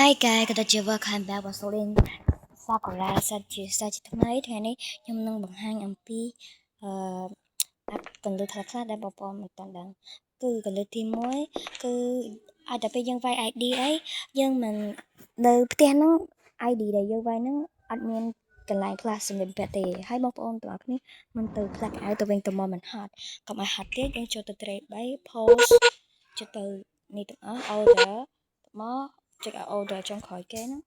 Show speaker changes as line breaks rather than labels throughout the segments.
Hi guys ក៏ដូចជា welcome back មកចូលលេង Sakura សាជាថ្មីថ្ងៃនេះខ្ញុំនឹងបង្ហាញអំពីកន្លឹះខ្លះៗដែលបងប្អូនមិនទាន់ដឹងគឺកន្លឹះទី1គឺអាចតែពេលយើងវាយ ID អីយើងមិននៅផ្ទះហ្នឹង ID ដែលយើងវាយហ្នឹងអត់មានកន្លែងផ្លាស់សម្លៀកបំពាក់ទេហើយបងប្អូនទាំងអស់គ្នាមិនទៅផ្លាស់កៅអៅទៅវិញទៅមកមិនហត់កុំឲ្យហត់ទៀតយើងចូលទៅ trade 3 post ចូលទៅនេះទាំងអស់ order មកចុចឲ្យ order ចុងក្រោយគេហ្នឹង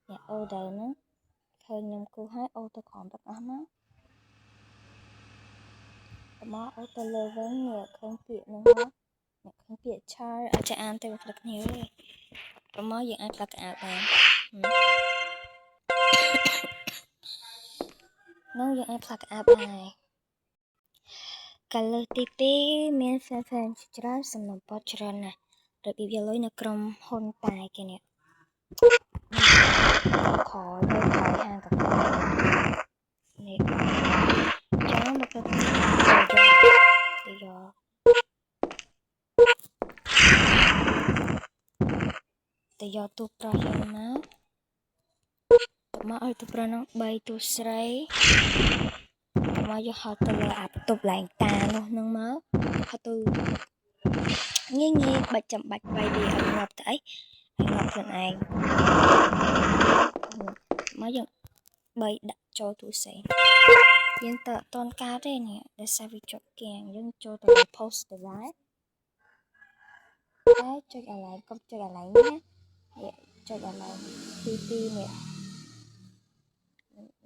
អ្នក order ហ្នឹងឃើញខ្ញុំគូឲ្យ order ក្រោមទាំងអស់មកorder លើវិញអ្នកឃើញពាក្យហ្នឹងមកអ្នកឃើញពាក្យ char អាចจะអានទៅផ្លឹកគ្នាទេប្រហែលយើងអាចផ្លាស់កៅអៅបាននោះយើងអាចផ្លាស់កៅអៅបានកន្លឹះទី2មាន fan ច្រើនសំណពតច្រើនណាស់របៀបយកលុយនៅក្រុមហ៊ុនតែគេនេះខលទៅហាងកាហ្វេនេះចាំមកទៅយកទូប្រុសយើងមកឲ្យទូប្រុសនោះ3ទូស្រីមកយកហត់ទៅលើអាបន្ទប់ឡើងតានោះនឹងមកហត់ទៅងាយបាច់ចាំបាច់វាយវាឲ្យងាប់ទៅអីងាប់ខ្លួនឯងមកយើង3ដាក់ចូលទូស្រីយើងទៅអត់តន់កើតទេនេះដោយសារវាជាប់គាំងយើងចូលទៅ post ទៅដែរតែចុចអាឡែកុំចុចអាឡែនេះណាចុចអាឡែទី2នេះ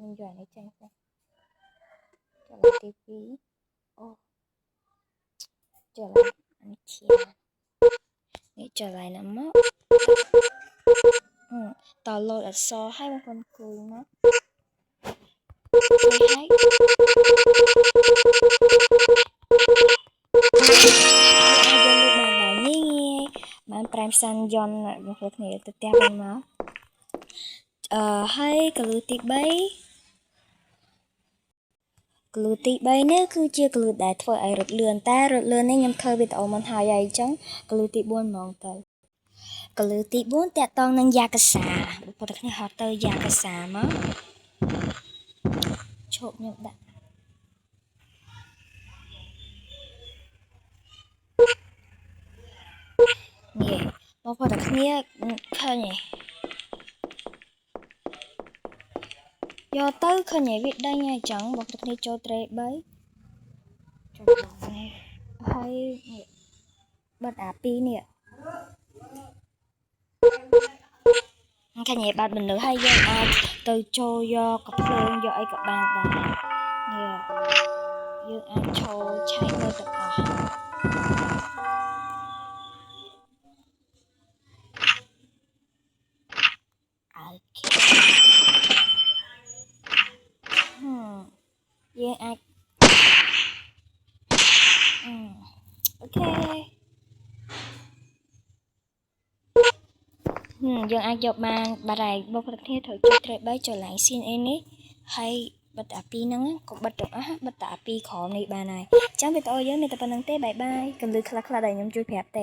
mình chuyển cái tranh xem trở lại tivi ô trở lại ăn chè để trở lại nắm mốc tỏ lột ở so hai một con cười mắt hay bạn prime sun yon những vật này từ teo bên máu hay cả lưỡi tít bayក្លឺទី3នេះគឺជាក្លឺដែលធ្វើឲ្យរថលឿនតែរថលឿននេះខ្ញុំធ្វើវីដេអូមិនហើយអញ្ចឹងក្លឺទី4ហ្មងទៅក្លឺទី4តាក់ទងនឹងយ៉ាកាសាបងប្អូនគ្នាហត់ទៅយ៉ាកាសាមកឈប់ខ្ញុំដាក់នេះបងប្អូនគ្នាឃើញទេយកទៅឃើញវាដេញហើយចឹងបងប្អូនគ្នាចូលត្រេ3ចូលនេះហើយបិទអា2នេះឃើញបាត់មនុស្សហើយយើងអាចទៅចូលយកកភ្លើងយកអីក៏បានដែរនេះយើងអាចចូលឆែកមើលទាំងអស់យើងអាចអូខេយើងអាចយកបានបាត់ហើយបងប្អូនគ្នាត្រូវចុចត្រេ3ចូលឡើងស៊ីនអីនេះហើយបិទអា2ហ្នឹងកុំបិទទាំងអស់បិទតែអា2ក្រោមនេះបានហើយអញ្ចឹងវីដេអូយើងមានតែប៉ុណ្្នឹងទេបាយបាយកន្លឹះខ្លះៗដែលខ្ញុំជួយប្រាប់ទេ